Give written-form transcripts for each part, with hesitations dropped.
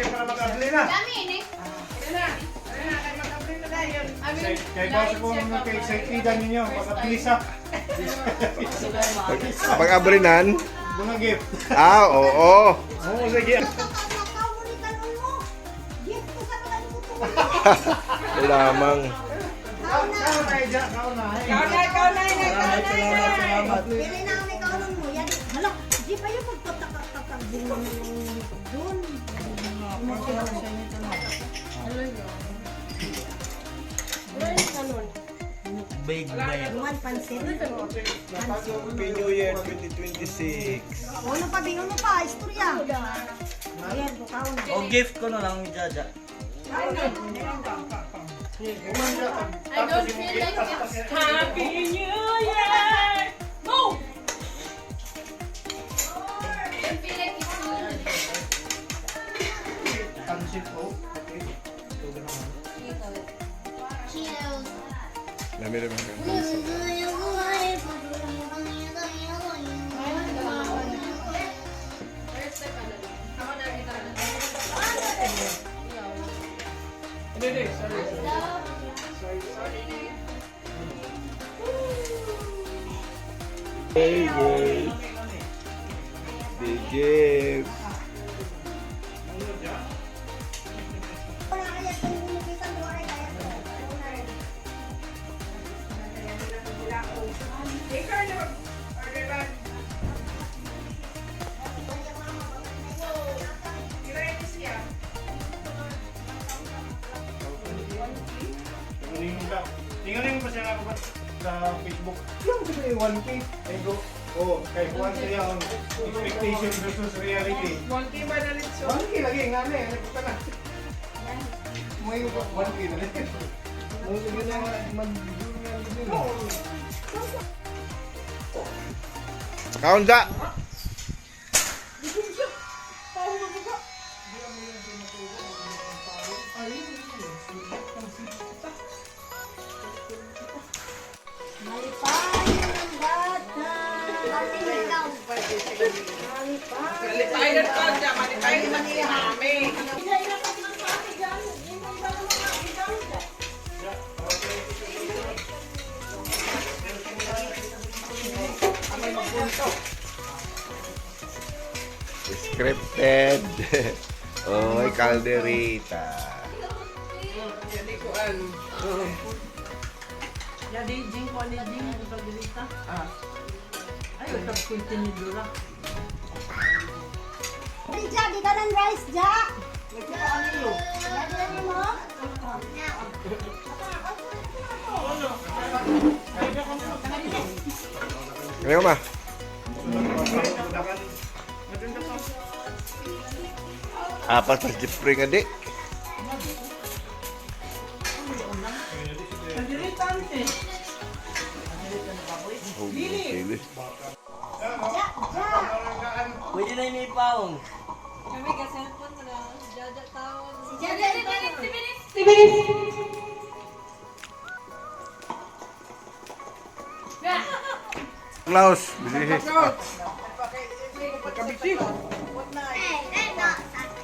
para mag-abli na. Dami ini. Kaya basa ko naman kay excited ninyo, mag-abli sa. Pag-abrinan? Bunga gift. Oo. Oo, sige. Lamang. Kaon na, Eja. Kaon na. Salamat. Pili na ang ikaw mo. Yan. Hala, di pa yung magtatakak-takak din mo doon. Big bag. Iwan pansin. Happy New Year 2026. Ano pa, bingon mo pa, istorya. Ayan, bukaw na. O gift ko na lang ni Jaja. I don't feel like it's Happy New Year! Go! I don't feel like it's soon. Pansit po. Chills. Dami rin mga Hey, boy. Big gift. Tingnan mo pa siya nga sa Facebook. Yung gusto yung 1K. Ay go. Oh, kay Juan siya ang expectation versus reality. 1K ba na rin so? 1K lagi nga na eh. Nagpunta na. Mo yung 1K na rin. Mo yung na mag-dunan din. Kaunsa. Malipay na ito dyan, malipay naman si Mami. Scripted. Oy, calderita. Jadi ko Jadi jing ko ni jing ang pagdilita. Ay, utap ko tinidura. Ja, di ka ng rice, Ja. Ano? Yan mo. Ngayon ma. Apa sa Jeffrey nga di? Pagdilita ante. Oh, dili. Pwede na yung ipaong. Kami ka cellphone mo na. Jaja tawon. Si Jaja, Klaus, bili.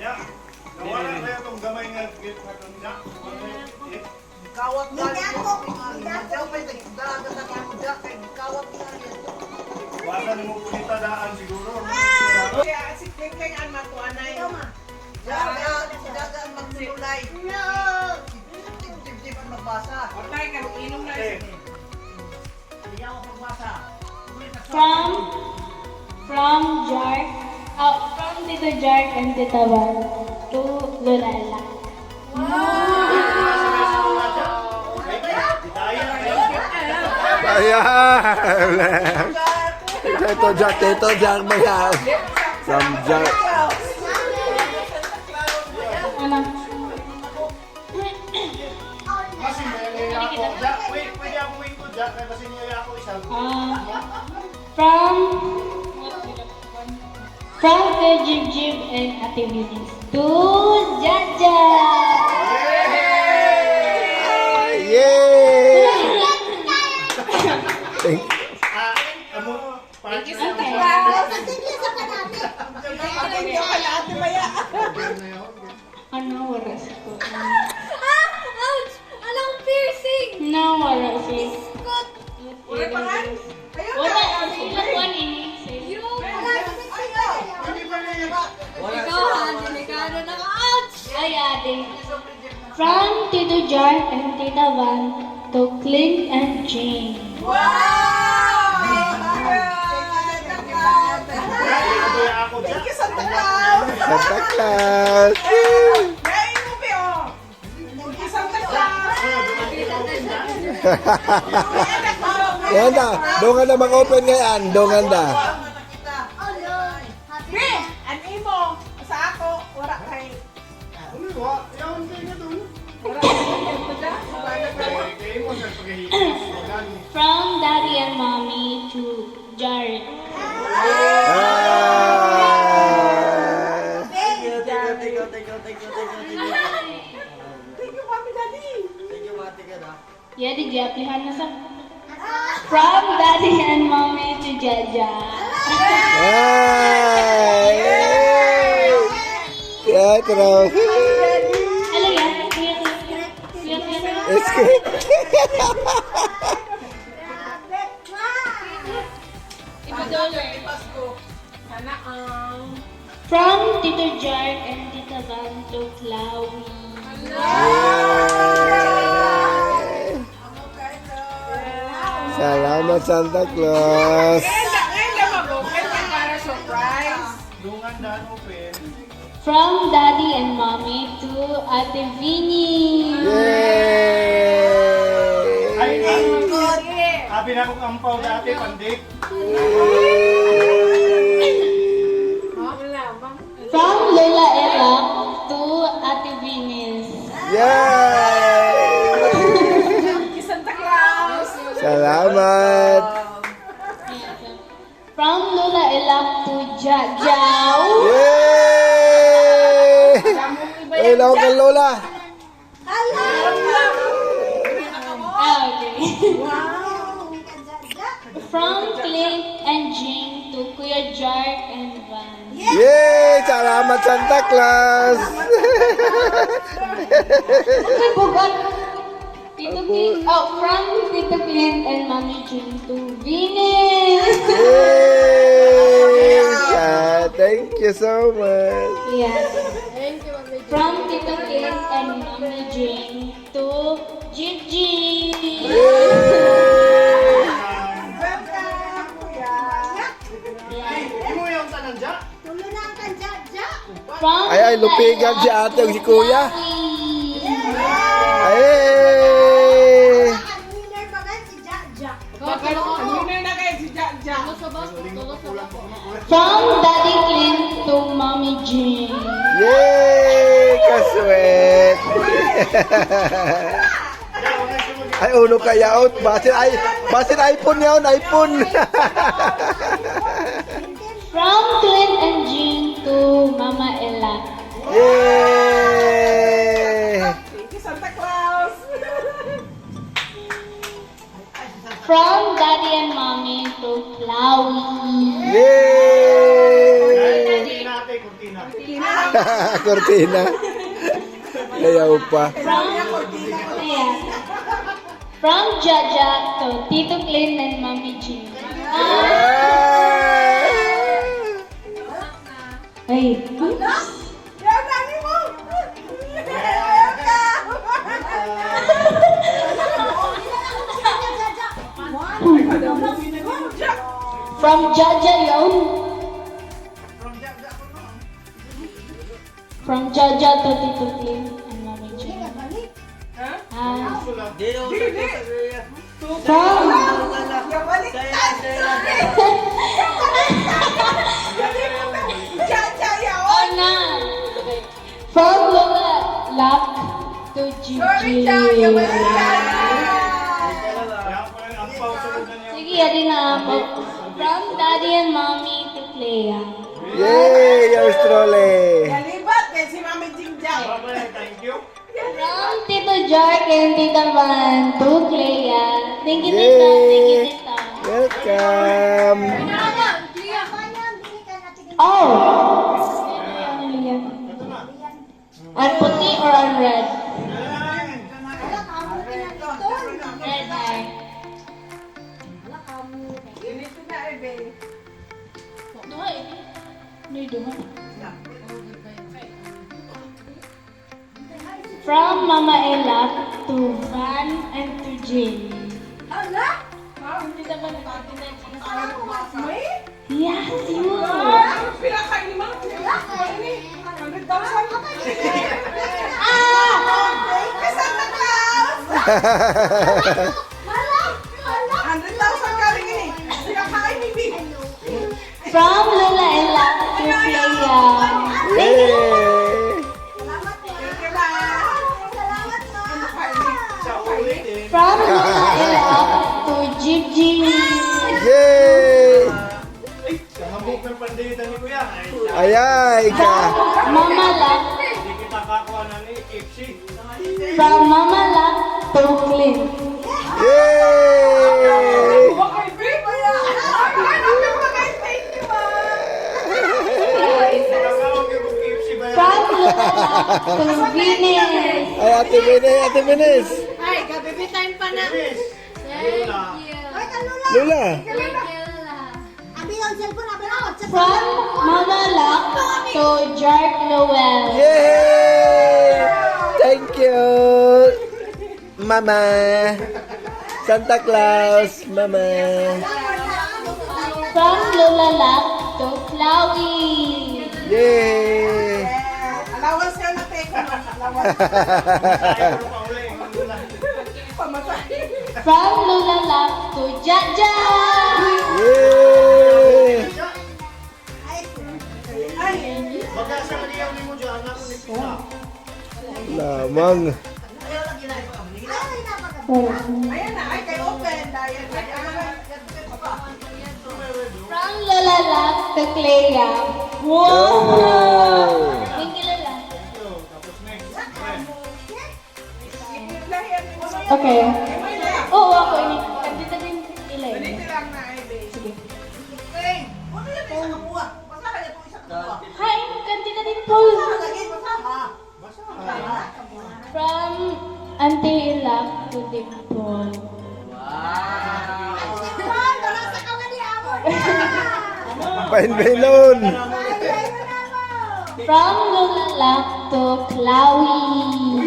Ya. Nawala na itong gamay nga gift na itong ja. kawat na Hindi ako. Daw pa ito, dagat na ako dyan, kay kawat na rin. Wasa ni mo punita daan siguro. Kaya si Keng ang matuanay. Daga ang magmulay. No. Tip-tip ang magbasa. Patay ka, inom na Eh. Hindi ako magbasa. From Jark, from Tito Jark and Tita Val to Lolala. Ayan. Teto Jack mga. From Jack. Ano? Kasi may ako. Ja, pwede ako wing ko ja. Kasi niya ako isang. From the Jib Jib and activities to Jaja. Yay! Thank Thank you so much. Sige, sa kanami. Pagkakyo ka na ate maya. Jar and Tita Van to Clint and Jane. Thank you, Santa Claus! Santa Claus! Ngayon mo, Pio! Thank you, Santa Claus! Yan na. Doon na mag-open ngayon. Doon na. Oh, no. Happy Be, ano mo? Sa ako, wala kay... Ano ba? Yawan kayo na doon. Wala kay... Kayo mo sa pagkahitas. Magano. From Daddy and Mommy to Jared. Thank you, thank you. Thank you, Mami Daddy! Thank you, Mati ka na. Yeah, di aplihan na sa... From Daddy and Mommy to Jaja. Yan, tara. Hello, yan. Escape. Sana ang... From Tito Jar and Tita Van to Chloe. Salamat, Santa Claus. Ngayon lang mag-open ka para surprise. Dungan daan open. From Daddy and Mommy to Ate Vinny. Ay, Yay! happy na akong ampaw dati, pandik. From Lola Ella to Ate Venus. Yay! Thank you, Santa Claus! Salamat. From Lola Ella to Jajaw. Yay! Ay, lawag kang Lola. Okay. From Clint and Jing to Kuya Jar and Van. Yay! Salamat, Santa Claus. Okay, bugat. Tito Clint. Oh, from Tito Clint and Mommy Jing to Venus. Yay! Thank you so much. Yes. From Tito Clint and Mommy Jing to Gigi. Yay! Welcome, Kuya! Hindi mo yung tanandya? Tulo na ang kanja-ja. From Ay, lupigan si ate o si kuya. Ay! Ang winner ba gan si Ja-ja? Winner na kayo si Jaja. From Daddy Clint to Mommy Jing. Yay! Kaswet! Ay, uno kaya out. Basin iPhone yun, iPhone. From Clint and Jing to Mama Ella. Yay! Thank you, Santa Claus! From Daddy and Mommy to Chloe. Yay! Kurtina ate, kurtina. Cortina. Ayaw pa. Ayan. From Jaja to Tito Clint and Mommy Jing. Hey. Yan, nani mo! From Jaja yun. From Jaja to Tito Clint and Mommy Jing. Ah. Dito, From Yung baliktad! Jaja, yaon! Ana. From Lola Luck to Sorry, Gigi. Jaja, yung baliktad! Kaya ko lang ampaw sa lugan niya. Sige, yari na ako. From Daddy and Mommy to Clea. Yay! Yours truly. Nalibat kay si Mami Jingjang. Bye-bye, thank you. From Tito Jark and Tita Van to Clea. Thank you, Tita. Thank you, Tita. Welcome. Oh! Ano yan? Ang puti or ang red? Red eye. Ganito na, Ebe. Duha eh. Hindi, duha. From Mama Ella to Van and to Jane. Ala? Hindi naman nag-continent. May? Yes, you. Pinakain ni Mama. Pinakain ni. 100,000. Kay Santa Claus! 100,000 galing ini. Pinakain ni Big. From Lola and Love to Playa. Yay! From Lola and Love to Gigi. Yay! Kahambok ng pandita ni Kuya. Ayay ka. Mama Love. Hindi kita kakuha na ni Kipsi. From Mama Love to Clint. Yay! Okay, Big. Thank you, Ma. Nakakawag yung Kipsi ba yan? From Lola Love to Venus. Ay, Ate Benes, Ate Benes. Ay, gabi time pa na. Kipsi. Lula. Ay, kalula. Lula. Abi ang cellphone, abi ang WhatsApp. From Mama Love to Jark Noel. Yay! Thank you, Mama. Santa Claus, Mama. From Lola Love to Flowey. Yay! Allowance yan na take. Allowance. Ayaw pa uli. Lula. Pamatay. From Lola Love to Jaja. Yay! Ay, Baga sa kaniyaw ni mo dyan, anak ko ni Pisa. Lamang. ayan na. Ay, kay open. Dahil. From Lola Love to Clea. Wow! Oh. Thank you, Lola. Tapos next. Okay. Oo, ako ini. Kapita din ilay. Ganito lang na, ay, babe. Sige. Hey, ano yan may isang kabuha? Basta kaya itong isang kabuha. Hi, kantina din po. Lagi, basta ha. From Auntie Ilak to Dimple. Wala sa kawan ni Amo. Pain-pain nun. From Lola Love to Chloe.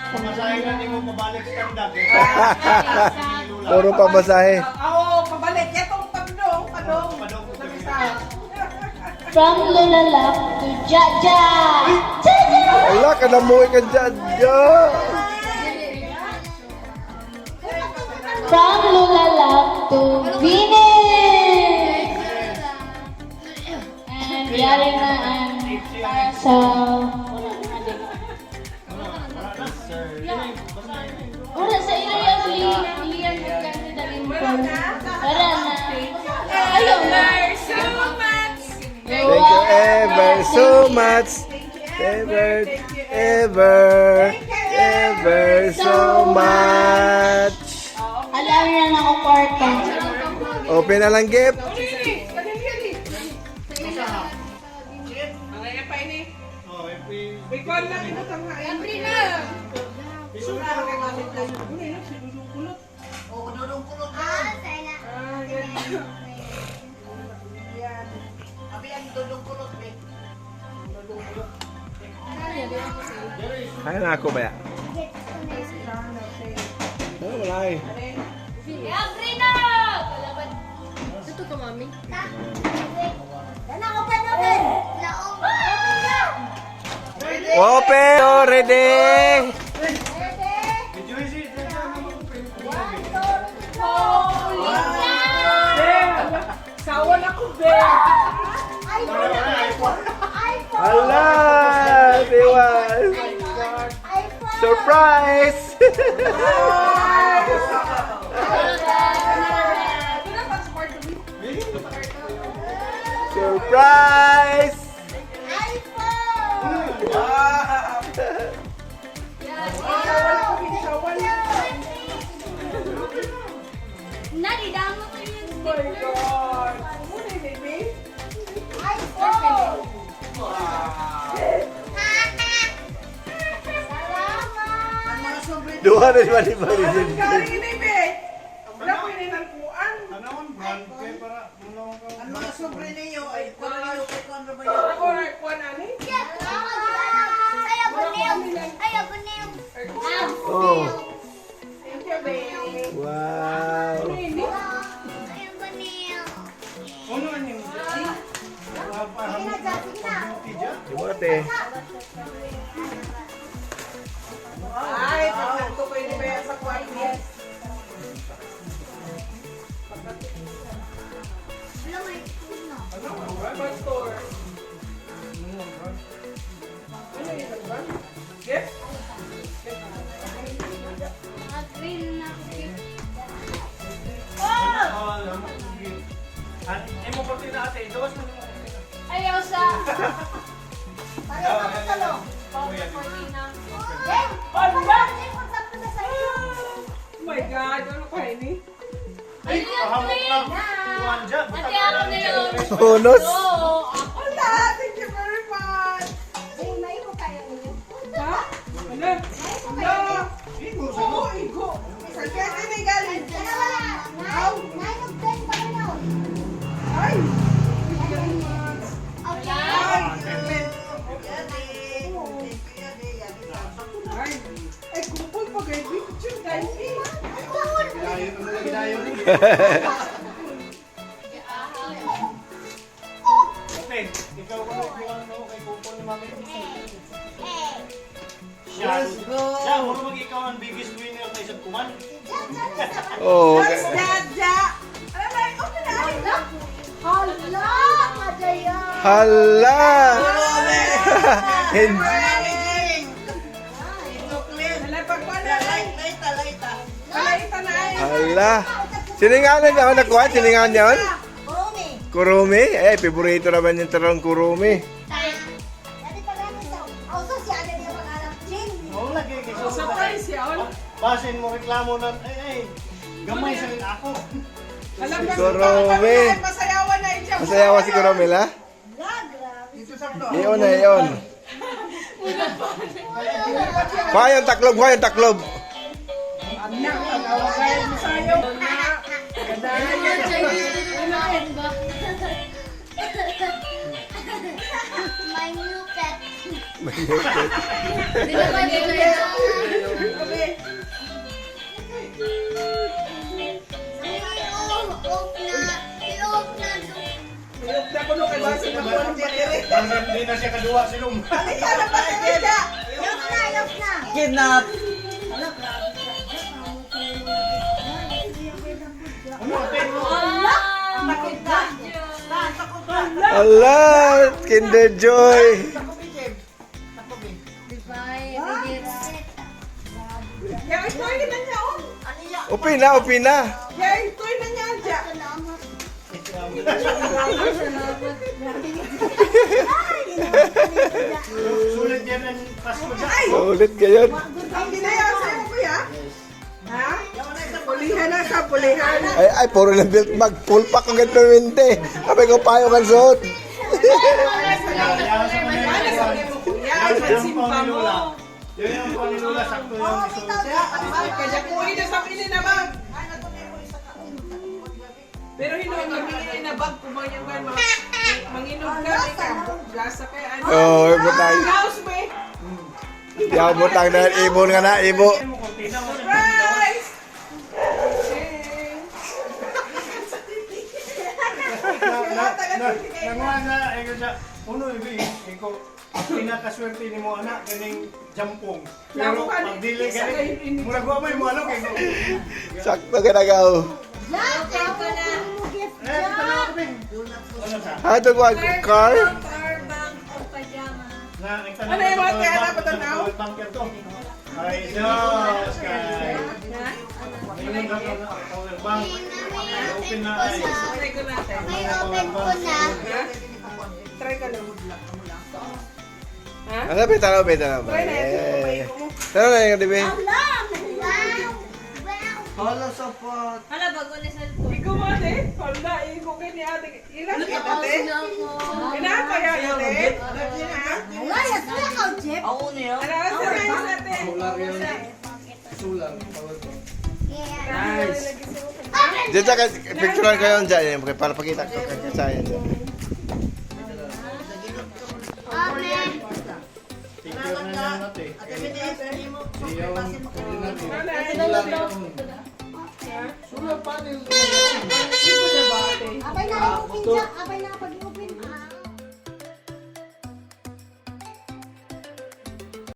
Pamasahin na ni mo pabalik sa kandag. Puro pamasahe. Oo, pabalik. Itong padong. From Lola Love to Jaja. Jaja! Ala, kanamuhi ka dyan. Dyan. From Lola Love to Venus. And yari na ang para sa... Wala sa iliyan ng kantita rin po. Wala na. Ayaw na. Thank you ever so much. Ever so much. Alam na ako kwarto. Open na lang gift. Ikaw lang ito tanghain. Isura kay Mamit lang. Ano yun? Sinulong-kulot. Oo, dulong-kulot na. Ah, yan. Yan. Abi ang dulong-kulot, eh. Kaya na ako ba yan? Wala eh. Ito ka, mami. Yan ako pa namin. Open already. Sawan ako, be. Hala, Dewan. Surprise. Surprise. Nadidamo ko yun. Oh my God. Muna, baby. Ang mga sobre. Duha na naman ni Marilyn. Galing ini, be. Wala ko yun ang kuan. Ano ang brand kay para mulong ka. Ang mga sobre ninyo ay kung ano kay kung ano ba yun. Or kuan ani? Kaya po niya. Ay, ako na yung... Oh. Thank you, babe. Wow. Ay, ako na yung... Ano man yung Sige na, Jack, sige na. Imote. Ay, pagkakto ko yun ba yan sa kwarto? Wala, may food na. Gift? Mga green na gift. mo kortina ate, gawas mo. Ayaw sa... Pareho ka ng talo. Cortina. Eh, pagkakasya ko sakto na sa iyo. Oh my God, ano kayo ni? Ay, pahamok lang. Tuwan dyan. Ate, ako na yun. Bonus. Oo, ako. Wala, thank you very much. Eh, may mo tayo ninyo. Ha? Ano? Ano? Oo, igo. Sa kaya may galing. Wala, wala. Nine of 10 pa rin ako. Ay! Okay. Ay! Ay! Ay, kupol pa kayo. Picture guys. Gidayon mo na gidayon. Open, ikaw ko nagkuhan mo kay Kupo ni Mami. Siya, siya, muro mag-ikaw ang biggest winner na isang kuman. Oh. That's Jaja. Ano na? Okay na. Ay, na. Hala, Madaya. Hala. Hin- Wala pag wala. Laita. Laita na ay. Hala. Siningalan niya ako nakuha? Siningalan niya yun? Kurumi. Kurumi? Eh, favorito naman yung tarong kurumi. Dati pala mo sa... Also, si Ana niya mag-alam. Jin. Oo, lagi kay Oh, surprise yun. Basin mo reklamo na, ay, gamay sa rin ako. Alam Si ka, Kurumi. masayawan na ito. Masayawa si Kurumi la? Grabe. Dito sakto. Iyon na iyon. Kuha yung taklob, kuha yung taklob. Anak, mag-awagay mo sayaw. Gadahan yan. My new pet. Hindi naman dito yun. Kami. Mayroon na ko nung kay Basin na kuwan niya dire. Hindi na siya kaduwa silong. Halika na pa Jaja. Kidnap. Ano, ate? Hala, Kinder Joy. Ya, ito ay na niya oh. Upina, upina. Ya, ito ay na niya Jaja. Sulit yan ang Pasko dyan. Ulit ngayon. Ang ginayaw sa'yo kuya. Ha? Pulihan na sa pulihan. Ay, puro na built bag. Full pack ang ganito mente. Sabi ko, payo kang suot. Yan, sa simpa mo. Yun yung paninula, sakto yung isuot. Kaya kuhin na sa pili na bag. Pero hinuha kami na bag kung mga yung manginom ka, ka. Gasa kay ano. Oh, butang. House me. Yaw butang na ibon nga na, ibo. Surprise! Nanguha na, ikaw siya, uno, ikaw, pinakaswerte ni mo anak, kaning jampong. Pero pag dili ka rin, murag mo may mo ano, kay Sakto ka na gaw. Jack, ako na. Gift, Jack. ano sa? Ato ko ang car. Na, Ano yung mga kaya na patanaw? Bunker to. Ay, Diyos, kay... Ayun na to, power bank. Open na ay. Try ko natin. May open ko na. Try ka lang. Ha? Ano ba, tanaw ba, tanaw ba? Try na ito. Eh. Tanaw na yung dibi. Wow. Hala sa pot. Hala, bago na cellphone. Ikaw mo ate. Hala, ikaw kay ni ate. Ilan ka ate? Ilan kaya ate? Ha? Wala, yes na ikaw, Jeff. Ako niyo. Ano sa rice ate? Sulang. Yeah. Diyan sa picturean kayo dyan. Para pakita ko kanya sa ayan. Amen. Picture na lang natin. Ayaw, pwede natin. Nanay. Solar panel. Abay na, ay, pinsa, abay